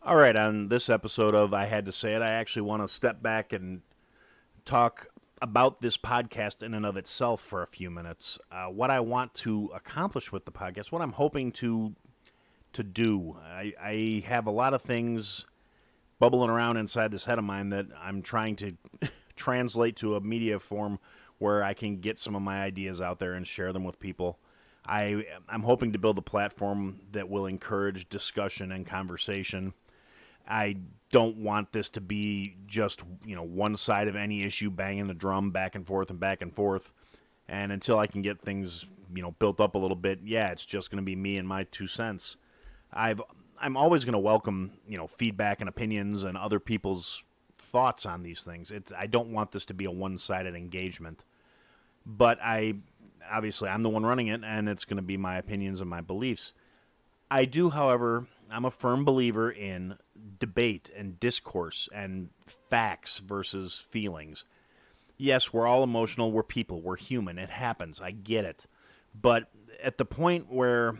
All right, on this episode of I Had to Say It, I actually want to step back and talk about this podcast in and of itself for a few minutes. What I want to accomplish with the podcast, what I'm hoping to do. I have a lot of things bubbling around inside this head of mine that I'm trying to translate to a media form where I can get some of my ideas out there and share them with people. I'm hoping to build a platform that will encourage discussion and conversation. I don't want this to be just, one side of any issue banging the drum back and forth and back and forth. And until I can get things, built up a little bit, yeah, it's just going to be me and my 2 cents. I'm always going to welcome, feedback and opinions and other people's thoughts on these things. I don't want this to be a one-sided engagement. But obviously I'm the one running it, and it's going to be my opinions and my beliefs. I do, however, I'm a firm believer in debate and discourse and facts versus feelings. Yes, we're all emotional. We're people. We're human. It happens. I get it. But at the point where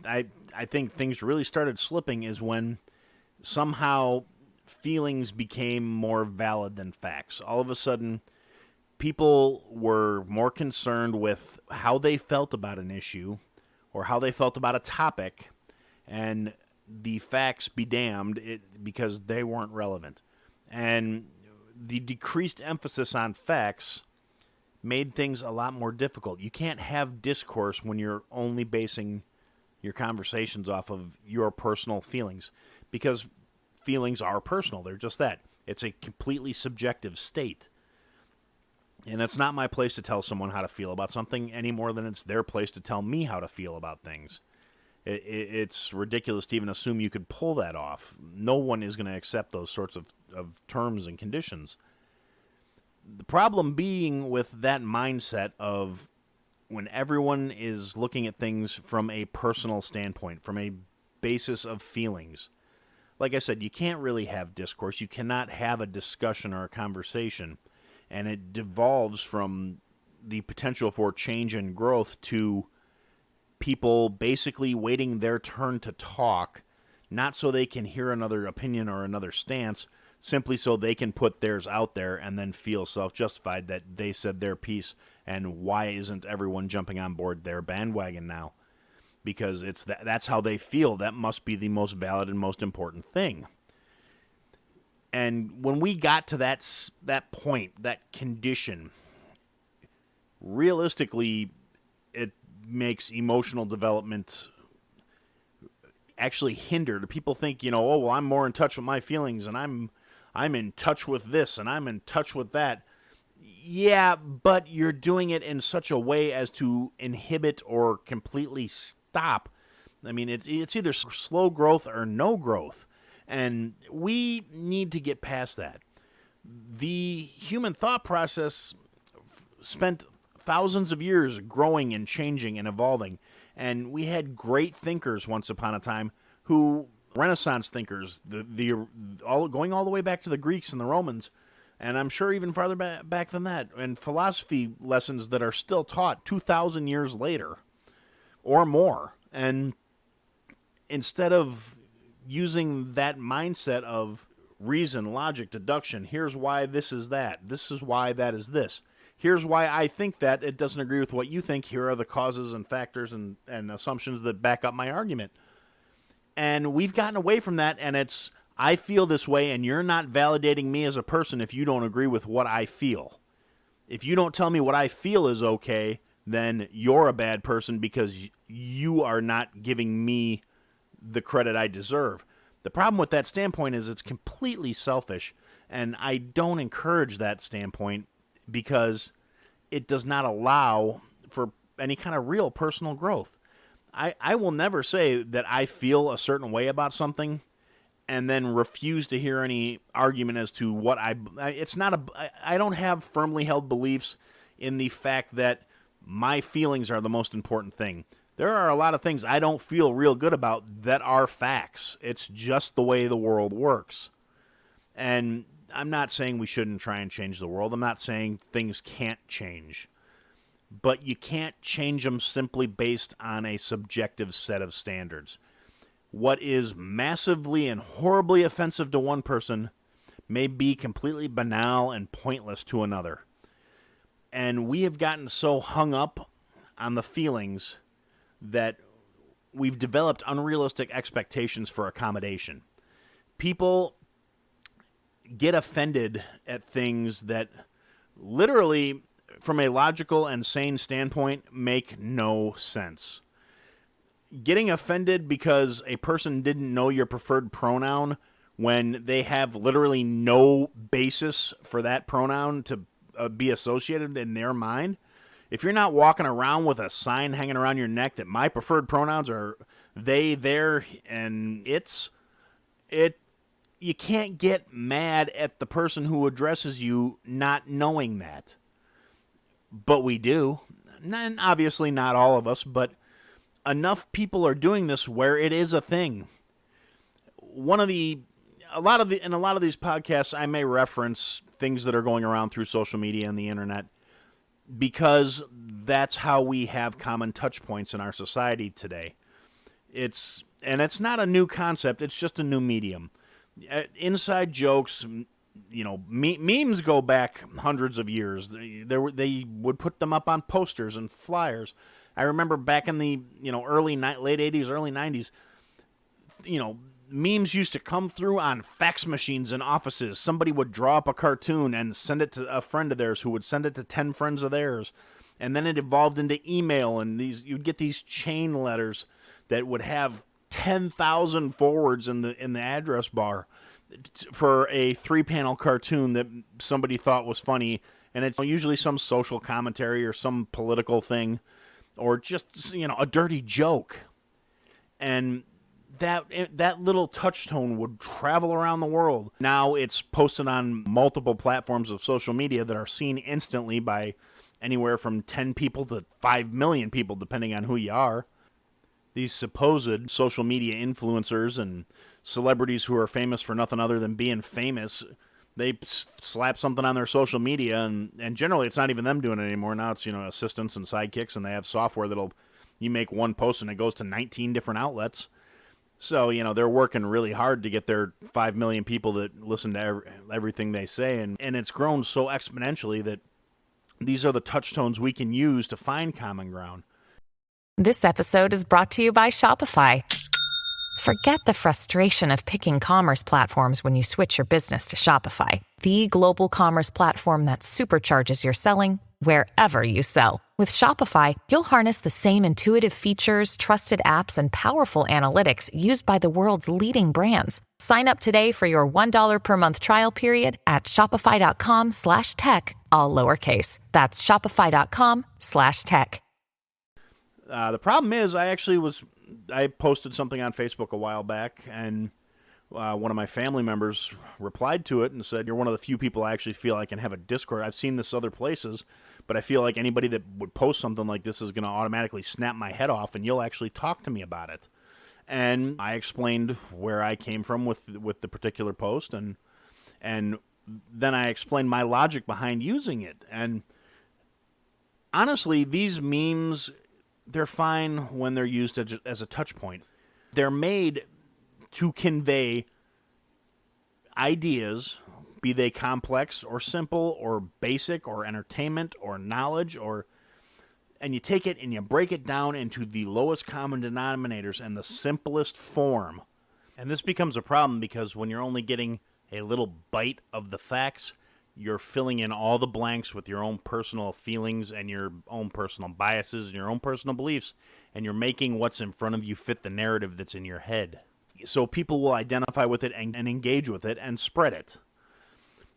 I think things really started slipping is when somehow feelings became more valid than facts. All of a sudden, people were more concerned with how they felt about an issue or how they felt about a topic, and the facts be damned because they weren't relevant. And the decreased emphasis on facts made things a lot more difficult. You can't have discourse when you're only basing your conversations off of your personal feelings, because feelings are personal. They're just that. It's a completely subjective state. And it's not my place to tell someone how to feel about something any more than it's their place to tell me how to feel about things. It's ridiculous to even assume you could pull that off. No one is going to accept those sorts of terms and conditions. The problem being with that mindset of when everyone is looking at things from a personal standpoint, from a basis of feelings. Like I said, you can't really have discourse. You cannot have a discussion or a conversation. And it devolves from the potential for change and growth to people basically waiting their turn to talk, not so they can hear another opinion or another stance, simply so they can put theirs out there and then feel self-justified that they said their piece, and why isn't everyone jumping on board their bandwagon now? Because that's how they feel. That must be the most valid and most important thing. And when we got to that point, that condition, realistically, it makes emotional development actually hindered. People think, oh, well, I'm more in touch with my feelings, and I'm in touch with this, and I'm in touch with that. Yeah, but you're doing it in such a way as to inhibit or completely stop. I mean, it's either slow growth or no growth. And we need to get past that. The human thought process spent thousands of years growing and changing and evolving. And we had great thinkers once upon a time who, Renaissance thinkers, going all the way back to the Greeks and the Romans, and I'm sure even farther back than that, and philosophy lessons that are still taught 2,000 years later or more. And instead of using that mindset of reason, logic, deduction, here's why this is that, this is why that is this, here's why I think that it doesn't agree with what you think, here are the causes and factors and assumptions that back up my argument. And we've gotten away from that, and it's, I feel this way, and you're not validating me as a person if you don't agree with what I feel. If you don't tell me what I feel is okay, then you're a bad person because you are not giving me the credit I deserve. The problem with that standpoint is it's completely selfish, and I don't encourage that standpoint because it does not allow for any kind of real personal growth. I will never say that I feel a certain way about something and then refuse to hear any argument as to what I don't have firmly held beliefs in the fact that my feelings are the most important thing. There are a lot of things I don't feel real good about that are facts. It's just the way the world works. And I'm not saying we shouldn't try and change the world. I'm not saying things can't change. But you can't change them simply based on a subjective set of standards. what is massively and horribly offensive to one person may be completely banal and pointless to another. And we have gotten so hung up on the feelings that we've developed unrealistic expectations for accommodation. People get offended at things that literally, from a logical and sane standpoint, make no sense. Getting offended because a person didn't know your preferred pronoun when they have literally no basis for that pronoun to be associated in their mind. If you're not walking around with a sign hanging around your neck that my preferred pronouns are they, their, and it's, you can't get mad at the person who addresses you not knowing that. But we do. And obviously not all of us, but enough people are doing this where it is a thing. In a lot of these podcasts, I may reference things that are going around through social media and the internet because that's how we have common touch points in our society today. It's not a new concept. It's just a new medium. Inside jokes, memes go back hundreds of years. They would put them up on posters and flyers. I remember back in the late 80s, early 90s, memes used to come through on fax machines in offices. Somebody would draw up a cartoon and send it to a friend of theirs who would send it to 10 friends of theirs. And then it evolved into email, and you'd get these chain letters that would have 10,000 forwards in the address bar for a 3-panel cartoon that somebody thought was funny. And it's usually some social commentary or some political thing or just, a dirty joke. And that little touch tone would travel around the world. Now it's posted on multiple platforms of social media that are seen instantly by anywhere from 10 people to 5 million people, depending on who you are. These supposed social media influencers and celebrities who are famous for nothing other than being famous, they slap something on their social media, and generally it's not even them doing it anymore. Now it's, assistants and sidekicks, and they have software you make one post and it goes to 19 different outlets. So, they're working really hard to get their 5 million people that listen to everything they say, and it's grown so exponentially that these are the touch tones we can use to find common ground. This episode is brought to you by Shopify. Forget the frustration of picking commerce platforms when you switch your business to Shopify, the global commerce platform that supercharges your selling wherever you sell. With Shopify, you'll harness the same intuitive features, trusted apps, and powerful analytics used by the world's leading brands. Sign up today for your $1 per month trial period at shopify.com/tech, all lowercase. That's shopify.com/tech. The problem is I posted something on Facebook a while back, and one of my family members replied to it and said, "You're one of the few people I actually feel I can have a Discord. I've seen this other places, but I feel like anybody that would post something like this is going to automatically snap my head off, and you'll actually talk to me about it." And I explained where I came from with the particular post, and then I explained my logic behind using it. And honestly, these memes, they're fine when they're used as a touch point. They're made to convey ideas, be they complex or simple or basic or entertainment or knowledge, and you take it and you break it down into the lowest common denominators and the simplest form. And this becomes a problem because when you're only getting a little bite of the facts, you're filling in all the blanks with your own personal feelings and your own personal biases and your own personal beliefs, and you're making what's in front of you fit the narrative that's in your head. So people will identify with it and engage with it and spread it.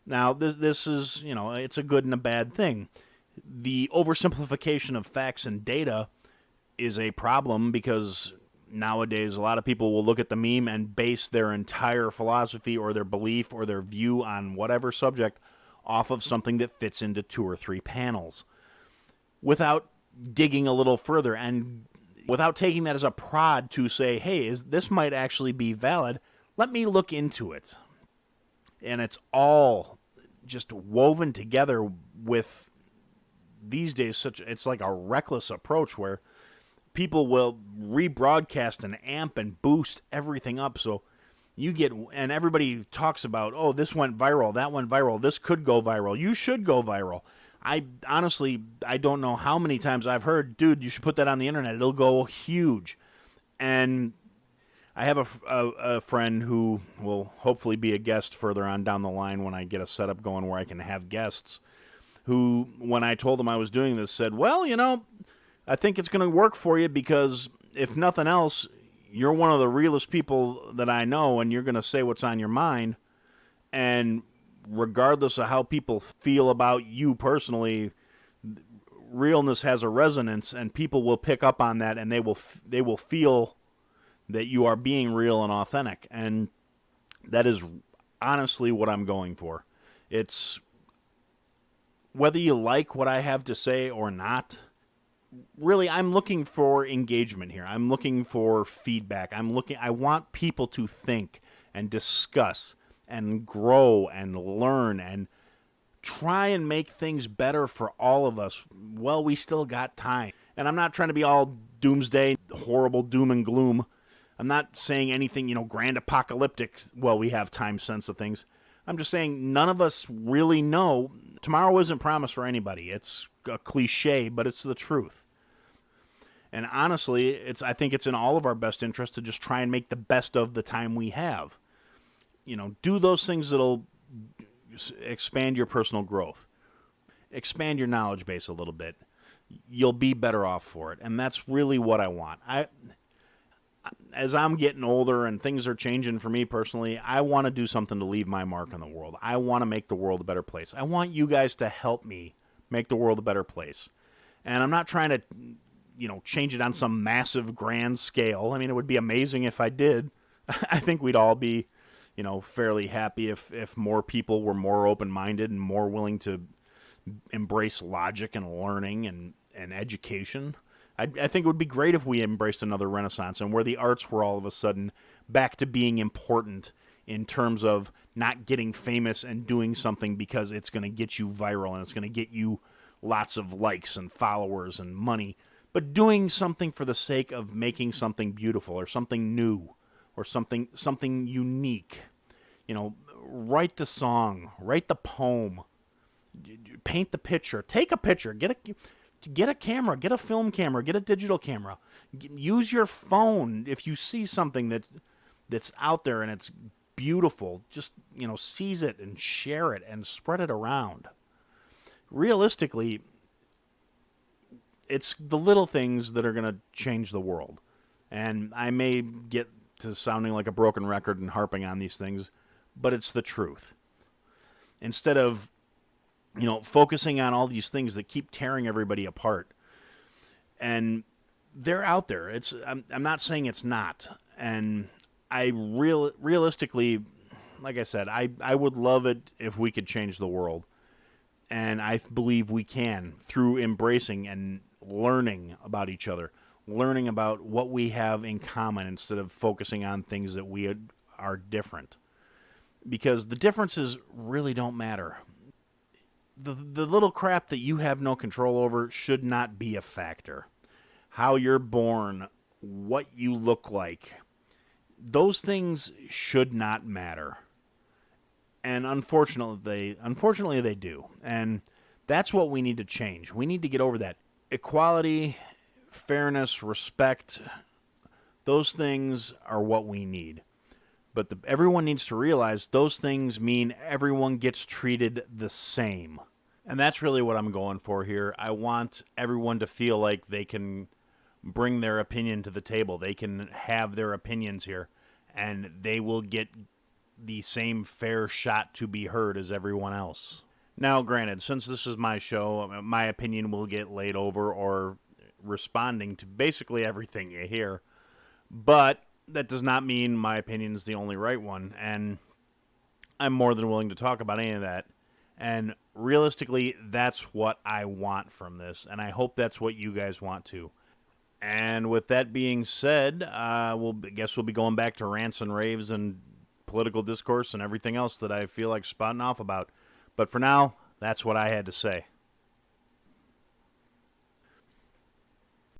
Now, this is, it's a good and a bad thing. The oversimplification of facts and data is a problem because nowadays a lot of people will look at the meme and base their entire philosophy or their belief or their view on whatever subject off of something that fits into 2 or 3 panels without digging a little further and without taking that as a prod to say, hey, this might actually be valid. Let me look into it. And it's all just woven together with these days it's like a reckless approach where people will rebroadcast and amp and boost everything up. So you get, and everybody talks about, oh, this went viral, that went viral, this could go viral, you should go viral. I honestly, I don't know how many times I've heard, dude, you should put that on the internet, it'll go huge. And I have a friend who will hopefully be a guest further on down the line when I get a setup going where I can have guests, who, when I told him I was doing this, said, well, I think it's going to work for you because, if nothing else, you're one of the realest people that I know, and you're going to say what's on your mind. And regardless of how people feel about you personally, realness has a resonance, and people will pick up on that, and they will feel that you are being real and authentic. And that is honestly what I'm going for. It's whether you like what I have to say or not. Really, I'm looking for engagement here. I'm looking for feedback. I want people to think and discuss and grow and learn and try and make things better for all of us. Well, we still got time. And I'm not trying to be all doomsday, horrible doom and gloom. I'm not saying anything, grand apocalyptic. Well, we have time sense of things. I'm just saying none of us really know. Tomorrow isn't promised for anybody. It's a cliche, but it's the truth. And honestly, I think it's in all of our best interest to just try and make the best of the time we have. Do those things that'll expand your personal growth. Expand your knowledge base a little bit. You'll be better off for it. And that's really what I want. As I'm getting older and things are changing for me personally, I want to do something to leave my mark on the world. I want to make the world a better place. I want you guys to help me make the world a better place. And I'm not trying to, change it on some massive grand scale. I mean, it would be amazing if I did. I think we'd all be, fairly happy if more people were more open-minded and more willing to embrace logic and learning and education. I think it would be great if we embraced another renaissance and where the arts were all of a sudden back to being important in terms of not getting famous and doing something because it's going to get you viral and it's going to get you lots of likes and followers and money, but doing something for the sake of making something beautiful or something new or something unique. Write the song, write the poem, paint the picture, take a picture, get a camera, get a film camera, get a digital camera. Use your phone if you see something that's out there and it's beautiful. Just, seize it and share it and spread it around. Realistically, it's the little things that are going to change the world. And I may get to sounding like a broken record and harping on these things, but it's the truth. Instead of focusing on all these things that keep tearing everybody apart. And they're out there. I'm not saying it's not. And realistically, like I said, I would love it if we could change the world. And I believe we can through embracing and learning about each other, learning about what we have in common instead of focusing on things that we are different. Because the differences really don't matter. The little crap that you have no control over should not be a factor. How you're born, what you look like, those things should not matter. And unfortunately they do. And that's what we need to change. We need to get over that. Equality, fairness, respect, those things are what we need. But everyone needs to realize those things mean everyone gets treated the same. And that's really what I'm going for here. I want everyone to feel like they can bring their opinion to the table. They can have their opinions here, and they will get the same fair shot to be heard as everyone else. Now, granted, since this is my show, my opinion will get laid over or responding to basically everything you hear. But that does not mean my opinion is the only right one, and I'm more than willing to talk about any of that. And realistically, that's what I want from this, and I hope that's what you guys want too. And with that being said, we'll be going back to rants and raves and political discourse and everything else that I feel like spouting off about. But for now, that's what I had to say.